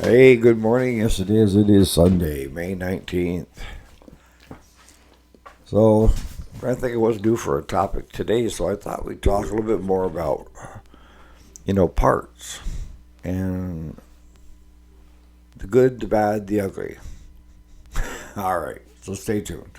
Hey, good morning. Yes, it is. It is Sunday, May 19th. So, I'm trying to think of what to do for a topic today, so I thought we'd talk a little bit more about, parts and the good, the bad, the ugly. All right, so stay tuned.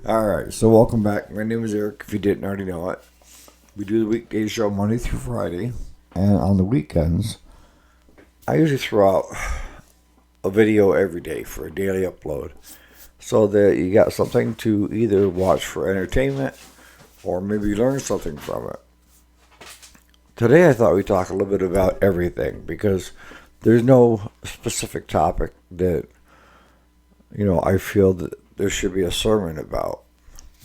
All right, so welcome back. My name is Eric, if you didn't already know it. We do the weekday show Monday through Friday, and on the weekends, I usually throw out a video every day for a daily upload so that you got something to either watch for entertainment or maybe learn something from it. Today I thought we'd talk a little bit about everything because there's no specific topic that, I feel that there should be a sermon about.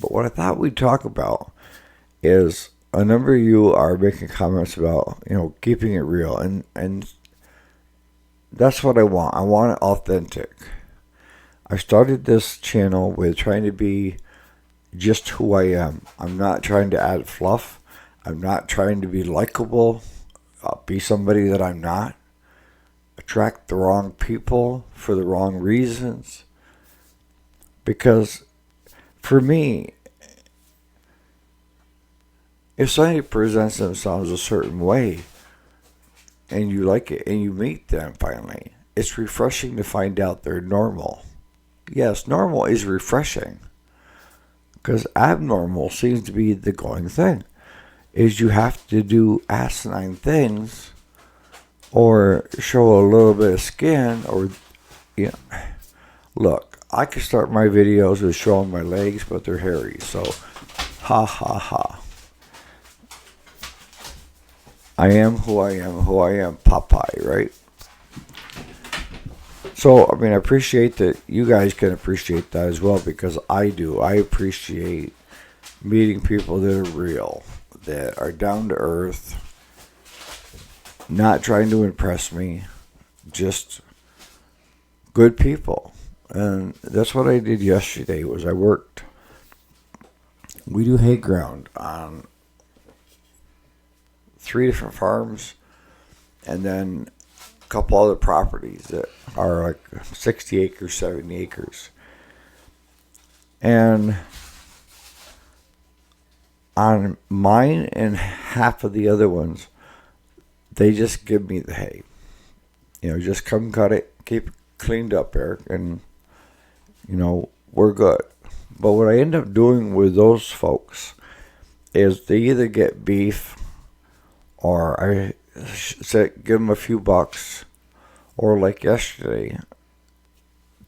But what I thought we'd talk about is a number of you are making comments about, keeping it real. And that's what I want. I want it authentic. I started this channel with trying to be just who I am. I'm not trying to add fluff. I'm not trying to be likable, be somebody that I'm not, attract the wrong people for the wrong reasons. Because for me, if somebody presents themselves a certain way and you like it and you meet them finally, it's refreshing to find out they're normal. Yes, normal is refreshing because abnormal seems to be the going thing. Is you have to do asinine things or show a little bit of skin or, look, I can start my videos with showing my legs, but they're hairy, so ha ha ha. I am who I am, Popeye, right? So, I appreciate that you guys can appreciate that as well because I do. I appreciate meeting people that are real, that are down to earth, not trying to impress me, just good people. And that's what I did yesterday was I worked. We do hay ground on 3 different farms and then a couple other properties that are like 60 acres, 70 acres. And on mine and half of the other ones, they just give me the hay. Just come cut it, keep it cleaned up, Eric, and, we're good. But what I end up doing with those folks is they either get beef or I give them a few bucks, or like yesterday,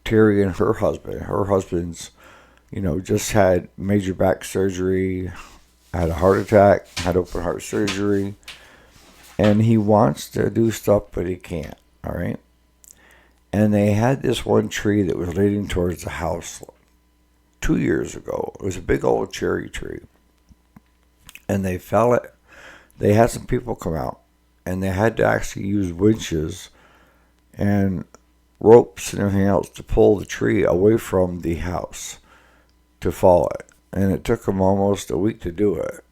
Terry and her husband's, just had major back surgery, had a heart attack, had open heart surgery, and he wants to do stuff, but he can't, all right? And they had this one tree that was leading towards the house 2 years ago. It was a big old cherry tree. And they fell it. They had some people come out, and they had to actually use winches and ropes and everything else to pull the tree away from the house to fall it. And it took them almost a week to do it.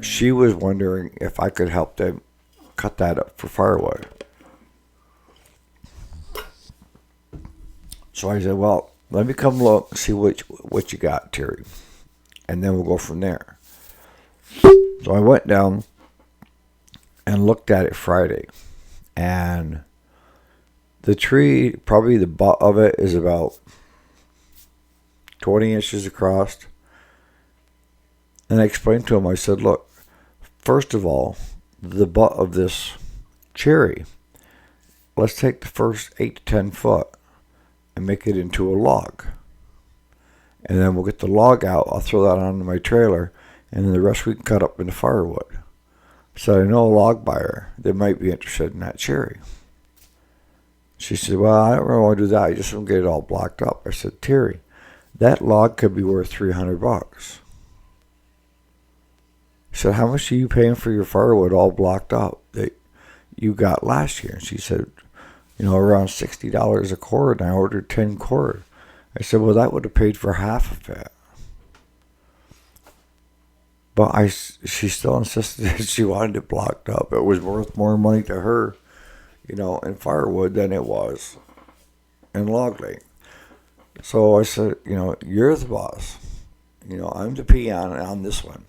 She was wondering if I could help them cut that up for firewood. So I said, well, let me come look and see what you got, Terry. And then we'll go from there. So I went down and looked at it Friday. And the tree, probably the butt of it is about 20 inches across. And I explained to him, I said, look, first of all, the butt of this cherry, let's take the first 8 to 10 foot and make it into a log. And then we'll get the log out. I'll throw that onto my trailer, and then the rest we can cut up into firewood. So I know a log buyer that might be interested in that cherry. She said, well, I don't really want to do that. I just want to get it all blocked up. I said, Terry, that log could be worth $300. I said, how much are you paying for your firewood all blocked up that you got last year? And she said, around $60 a cord, and I ordered 10 cord. I said, well, that would have paid for half of it. But she still insisted that she wanted it blocked up. It was worth more money to her, in firewood than it was in log length. So I said, you're the boss. I'm the peon on this one,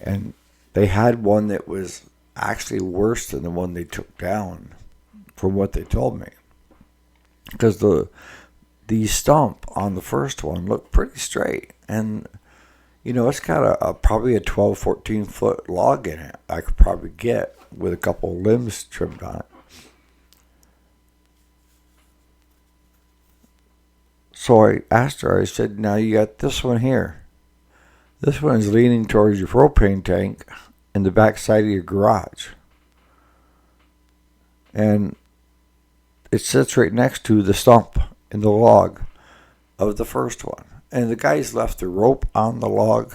And they had one that was actually worse than the one they took down, from what they told me. Because the stump on the first one looked pretty straight. And, it's got probably a 12, 14 foot log in it. I could probably get with a couple of limbs trimmed on it. So I asked her, I said, now you got this one here. This one is leaning towards your propane tank in the back side of your garage. And it sits right next to the stump in the log of the first one. And the guys left the rope on the log.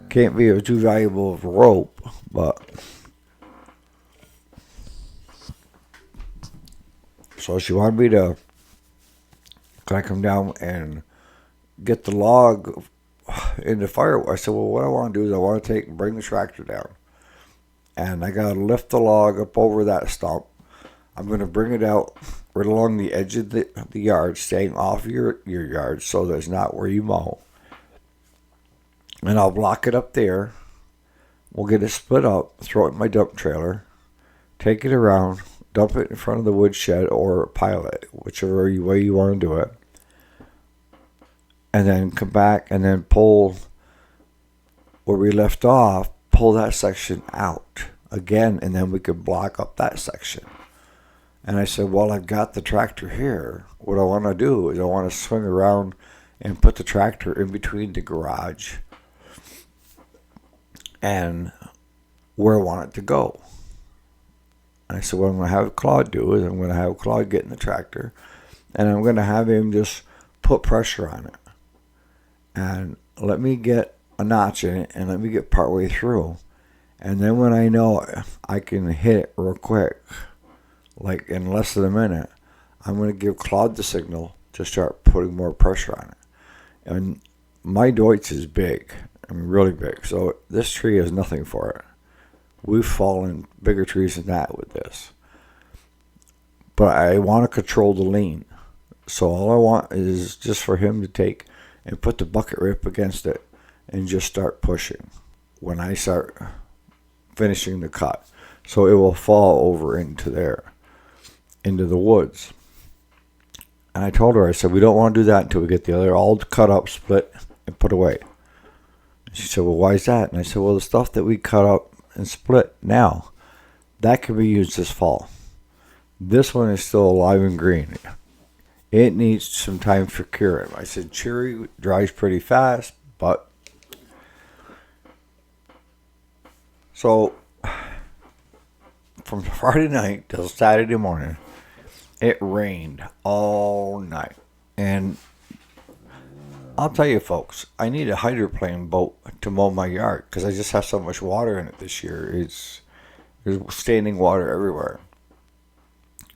Can't be too valuable of a rope, but... So she wanted me to... Can I come down and get the log in the fire? I said, well, what I want to do is I want to bring the tractor down. And I got to lift the log up over that stump. I'm going to bring it out right along the edge of the yard, staying off your yard so that it's not where you mow. And I'll block it up there. We'll get it split up, throw it in my dump trailer, take it around, dump it in front of the woodshed or pile it, whichever way you want to do it. And then come back and then pull where we left off, pull that section out again, and then we could block up that section. And I said, well, I've got the tractor here. What I want to do is I want to swing around and put the tractor in between the garage and where I want it to go. And I said, what I'm going to have Claude do is I'm going to have Claude get in the tractor, and I'm going to have him just put pressure on it. And let me get a notch in it, and let me get partway through. And then when I know I can hit it real quick, like in less than a minute, I'm going to give Claude the signal to start putting more pressure on it. And my Deutz is big. I mean, really big. So this tree is nothing for it. We've fallen bigger trees than that with this. But I want to control the lean. So all I want is just for him to take and put the bucket right up against it and just start pushing when I start finishing the cut. So it will fall over into there, into the woods. And I told her, I said, we don't want to do that until we get the other all cut up, split, and put away. She said, well, why is that? And I said, well, the stuff that we cut up and split now, that can be used this fall. This one is still alive and green. It needs some time for curing. I said, cherry dries pretty fast, but... So, from Friday night till Saturday morning, it rained all night. And I'll tell you, folks, I need a hydroplane boat to mow my yard because I just have so much water in it this year. There's standing water everywhere.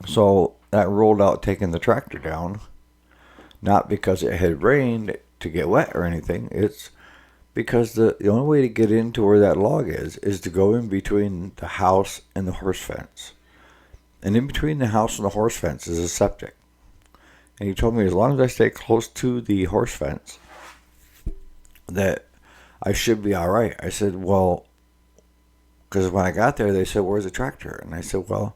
So that rolled out taking the tractor down, not because it had rained to get wet or anything. It's because the only way to get into where that log is to go in between the house and the horse fence. And in between the house and the horse fence is a septic. And he told me as long as I stay close to the horse fence, that I should be all right. I said, well, because when I got there, they said, where's the tractor? And I said, well,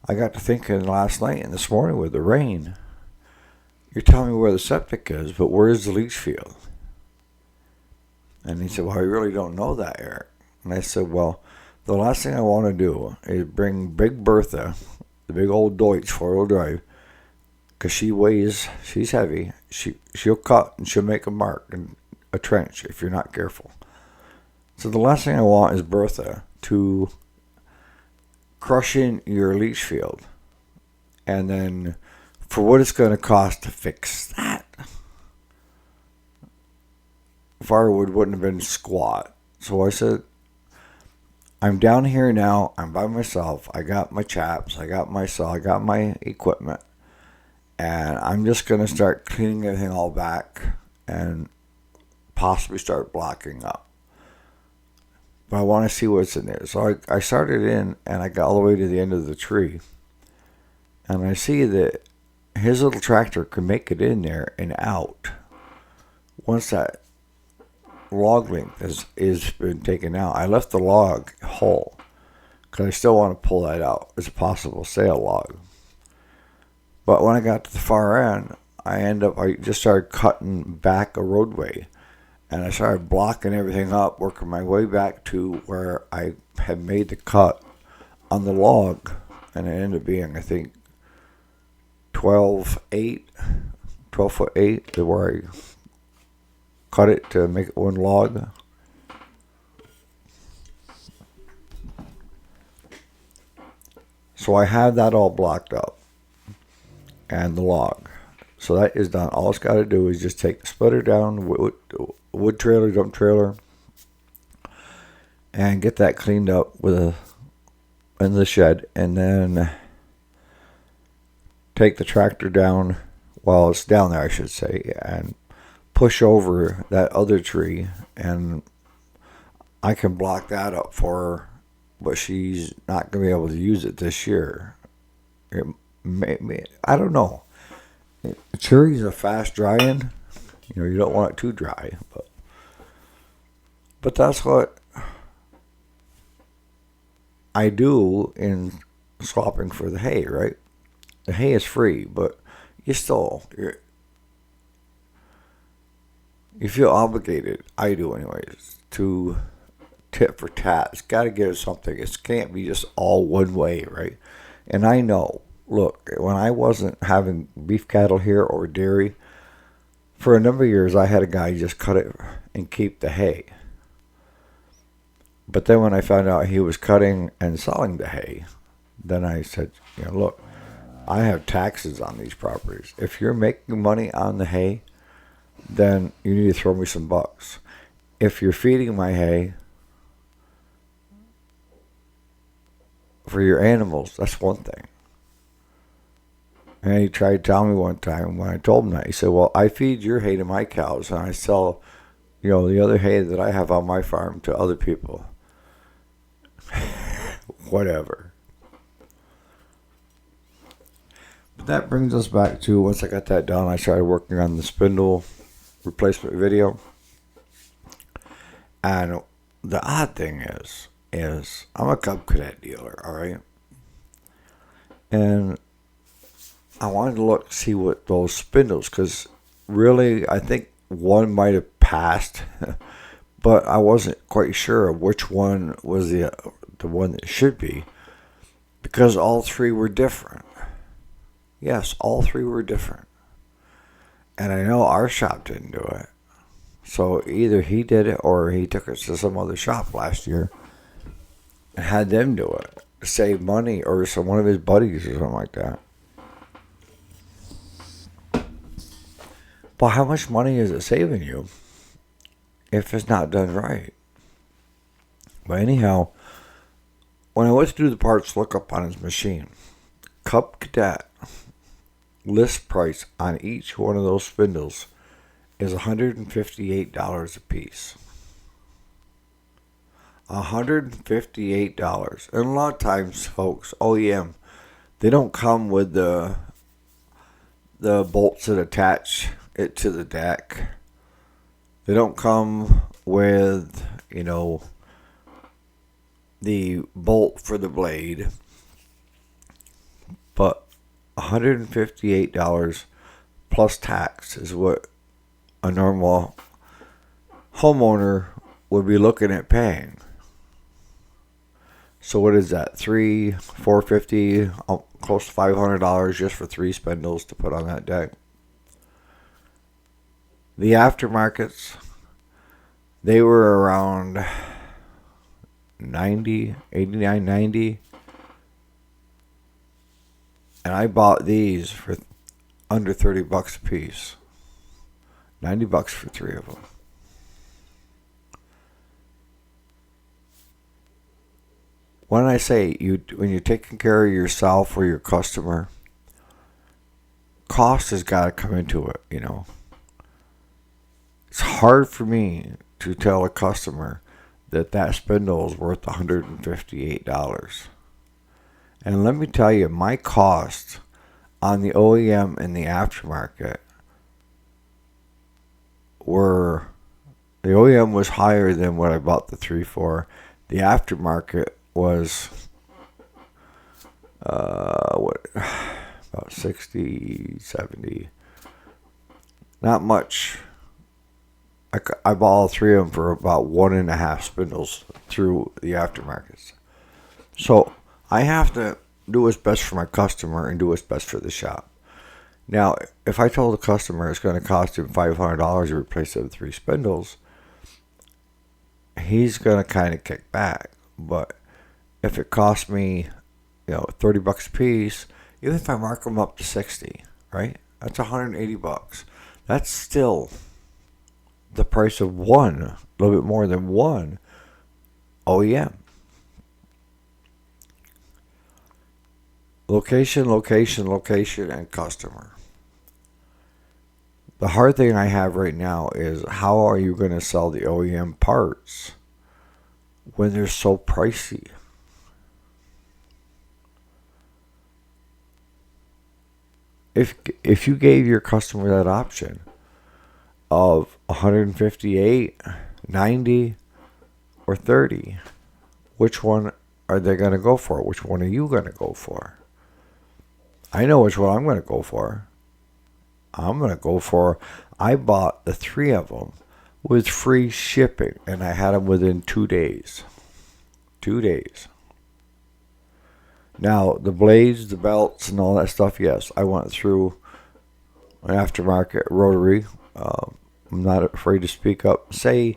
I got to thinking last night and this morning with the rain, you're telling me where the septic is, but where's the leach field? And he said, well, I really don't know that, Eric. And I said, well, the last thing I want to do is bring Big Bertha, the big old Deutz four-wheel drive, because she's heavy. She'll cut and she'll make a mark in a trench if you're not careful. So the last thing I want is Bertha to crush in your leach field and then for what it's going to cost to fix that, firewood wouldn't have been squat. So I said, I'm down here now. I'm by myself. I got my chaps. I got my saw. I got my equipment. And I'm just going to start cleaning everything all back and possibly start blocking up. But I want to see what's in there. So I started in and I got all the way to the end of the tree. And I see that his little tractor can make it in there and out. Once that log length is been taken out, I left the log whole because I still want to pull that out as a possible sail log. But when I got to the far end, I just started cutting back a roadway. And I started blocking everything up, working my way back to where I had made the cut on the log. And it ended up being, I think, 12 foot 8, where I cut it to make it one log. So I have that all blocked up. And the log. So that is done. All it's got to do is just take the splitter down, wood trailer, dump trailer, and get that cleaned up in the shed, and then take the tractor down while it's down there, I should say, and push over that other tree, and I can block that up for her, but she's not going to be able to use it this year. I don't know. Cherries are fast drying. You don't want it too dry, but that's what I do in swapping for the hay, right? The hay is free, but you feel obligated. I do, anyways, to tit for tat. It's got to give something. It can't be just all one way, right? And I know. Look, when I wasn't having beef cattle here or dairy, for a number of years I had a guy just cut it and keep the hay. But then when I found out he was cutting and selling the hay, then I said, look, I have taxes on these properties. If you're making money on the hay, then you need to throw me some bucks. If you're feeding my hay for your animals, that's one thing. And he tried to tell me one time when I told him that. He said, well, I feed your hay to my cows, and I sell, the other hay that I have on my farm to other people. Whatever. But that brings us back to, once I got that done, I started working on the spindle replacement video. And the odd thing is I'm a Cub Cadet dealer, all right? And I wanted to see what those spindles, because really I think one might have passed, but I wasn't quite sure of which one was the one that should be, because all three were different. Yes, all three were different. And I know our shop didn't do it. So either he did it or he took it to some other shop last year and had them do it to save money, or one of his buddies or something like that. But how much money is it saving you if it's not done right? But anyhow, when I went to do the parts lookup on his machine, Cub Cadet list price on each one of those spindles is $158 a piece. $158. And a lot of times, folks, OEM, they don't come with the bolts that attach it to the deck. They don't come with, the bolt for the blade. But $158 plus tax is what a normal homeowner would be looking at paying. So what is that? $450, close to $500 just for 3 spindles to put on that deck. The aftermarkets, they were around 89, 90. And I bought these for under 30 bucks a piece. 90 bucks for 3 of them. When I say when you're taking care of yourself or your customer, cost has got to come into it, It's hard for me to tell a customer that spindle is worth $158. And let me tell you, my cost on the OEM and the aftermarket the OEM was higher than what I bought the 3 for. The aftermarket was about 60, 70. Not much. I bought all 3 of them for about 1.5 spindles through the aftermarkets. So I have to do what's best for my customer and do what's best for the shop. Now, if I told the customer it's going to cost him $500 to replace the 3 spindles, he's going to kind of kick back. But if it costs me, 30 bucks a piece, even if I mark them up to 60, right? That's 180 bucks. That's still the price of one, a little bit more than one OEM. Location, location, location, and customer. The hard thing I have right now is how are you going to sell the OEM parts when they're so pricey? If you gave your customer that option of 158, 90, or 30, which one are they going to go for? Which one are you going to go for? I know which one I'm going to go for. I bought the 3 of them with free shipping, and I had them within 2 days. 2 days. Now, the blades, the belts, and all that stuff, yes, I went through an aftermarket rotary. I'm not afraid to speak up. Say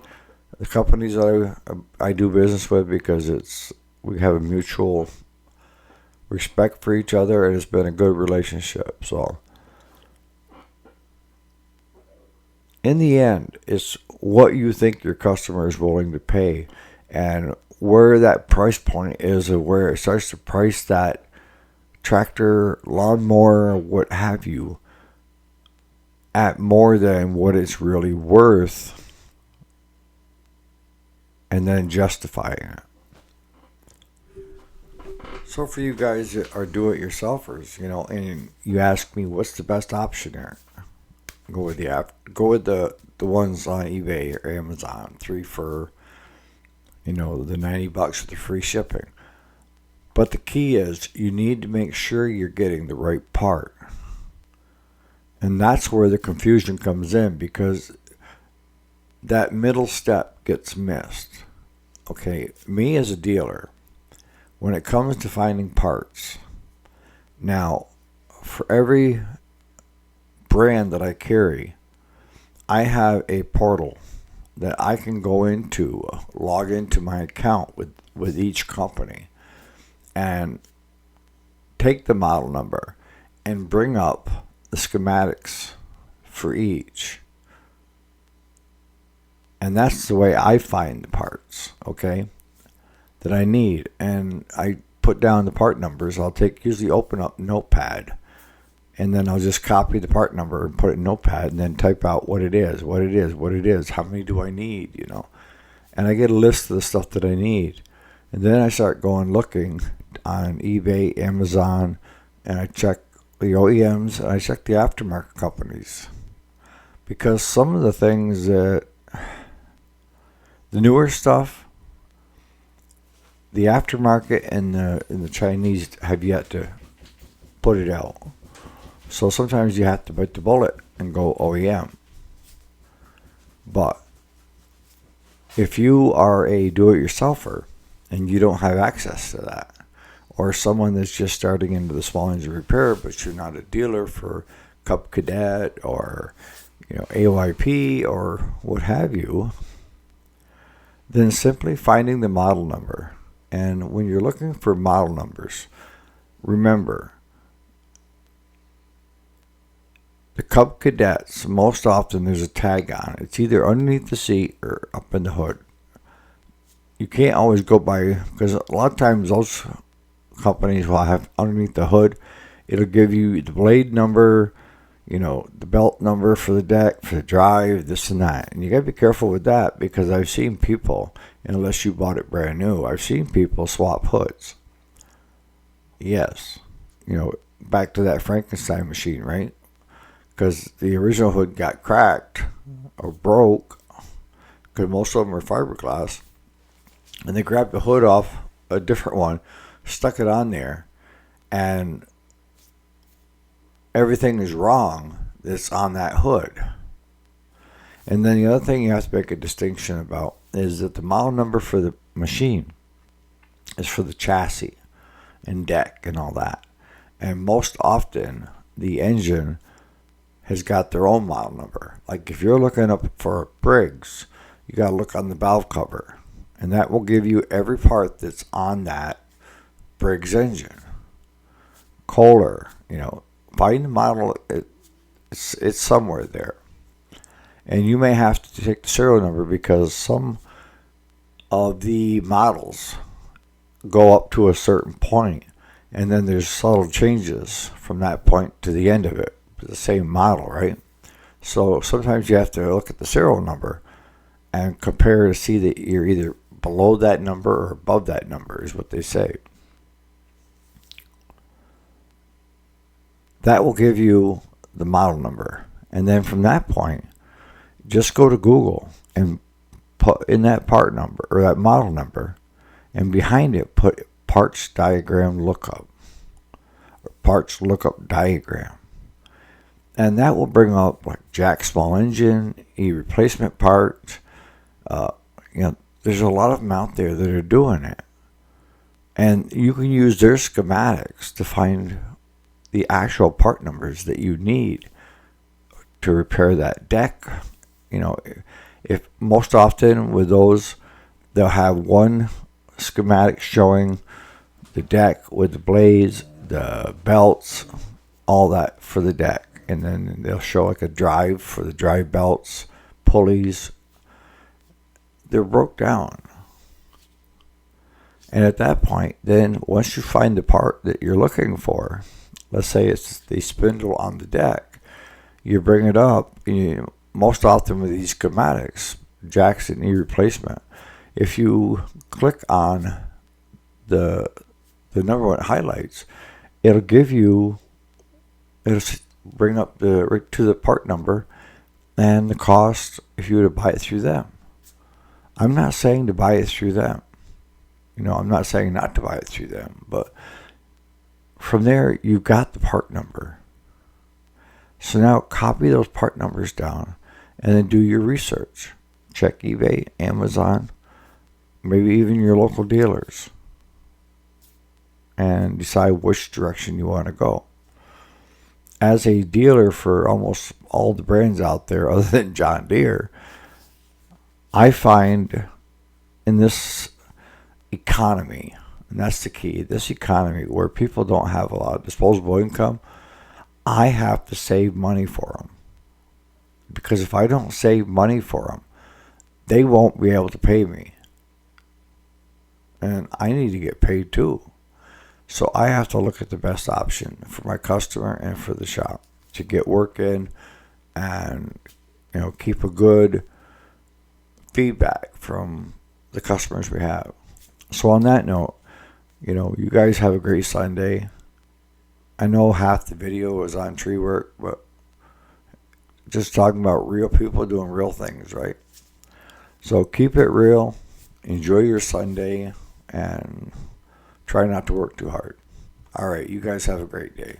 the companies that I do business with, because we have a mutual respect for each other, and it's been a good relationship. So, in the end, it's what you think your customer is willing to pay, and where that price point is, and where it starts to price that tractor, lawnmower, what have you, at more than what it's really worth, and then justifying it. So for you guys that are do-it-yourselfers, and you ask me what's the best option there, go with the ones on eBay or Amazon, 3 for the 90 bucks with the free shipping. But the key is you need to make sure you're getting the right part. And that's where the confusion comes in, because that middle step gets missed. Okay, me as a dealer, when it comes to finding parts, now, for every brand that I carry, I have a portal that I can go into, log into my account with each company, and take the model number and bring up the schematics for each. And that's the way I find the parts, okay, that I need. And I put down the part numbers. I'll usually open up Notepad, and then I'll just copy the part number and put it in Notepad, and then type out what it is, how many do I need, And I get a list of the stuff that I need. And then I start looking on eBay, Amazon, and I check the OEMs, and I check the aftermarket companies. Because some of the things that, the newer stuff, the aftermarket and the Chinese have yet to put it out. So sometimes you have to bite the bullet and go OEM. But if you are a do-it-yourselfer and you don't have access to that, or someone that's just starting into the small engine repair, but you're not a dealer for Cub Cadet or AYP or what have you, then simply finding the model number. And when you're looking for model numbers, remember, The Cub Cadets, most often there's a tag on it. It's either underneath the seat or up in the hood. You can't always go by, because a lot of times those companies will have underneath the hood, it'll give you the blade number, the belt number for the deck, for the drive, this and that. And you gotta be careful with that, because I've seen people, unless you bought it brand new, I've seen people swap hoods. Yes. Back to that Frankenstein machine, right? Because the original hood got cracked or broke, because most of them are fiberglass, and they grabbed the hood off a different one, stuck it on there, and everything is wrong that's on that hood. And then the other thing you have to make a distinction about is that the model number for the machine is for the chassis and deck and all that. And most often the engine has got their own model number. Like if you're looking up for Briggs, you got to look on the valve cover, and that will give you every part that's on that Briggs engine. Kohler, find the model. It's somewhere there, and you may have to take the serial number, because some of the models go up to a certain point, and then there's subtle changes from that point to the end of it. The same model, right? So sometimes you have to look at the serial number and compare to see that you're either below that number or above that number, is what they say. That will give you the model number. And then from that point, just go to Google and put in that part number or that model number, and behind it put parts diagram lookup or parts lookup diagram. And that will bring up like jack small engine, replacement parts. There's a lot of them out there that are doing it. And you can use their schematics to find the actual part numbers that you need to repair that deck. If most often with those, they'll have one schematic showing the deck with the blades, the belts, all that for the deck. And then they'll show like a drive for the drive belts, pulleys. They're broke down. And at that point, then once you find the part that you're looking for, let's say it's the spindle on the deck, you bring it up, and most often with these schematics, jacks and knee replacement, if you click on the number one highlights, it'll bring up to the part number and the cost if you were to buy it through them. I'm not saying to buy it through them. I'm not saying not to buy it through them, but from there, you've got the part number. So now copy those part numbers down and then do your research. Check eBay, Amazon, maybe even your local dealers, and decide which direction you want to go. As a dealer for almost all the brands out there other than John Deere, I find in this economy, and that's the key, this economy where people don't have a lot of disposable income, I have to save money for them. Because if I don't save money for them, they won't be able to pay me. And I need to get paid too. So I have to look at the best option for my customer and for the shop to get work in and keep a good feedback from the customers we have. So on that note, you guys have a great Sunday. I know half the video was on tree work, but just talking about real people doing real things, right? So keep it real, enjoy your Sunday, and try not to work too hard. All right, you guys have a great day.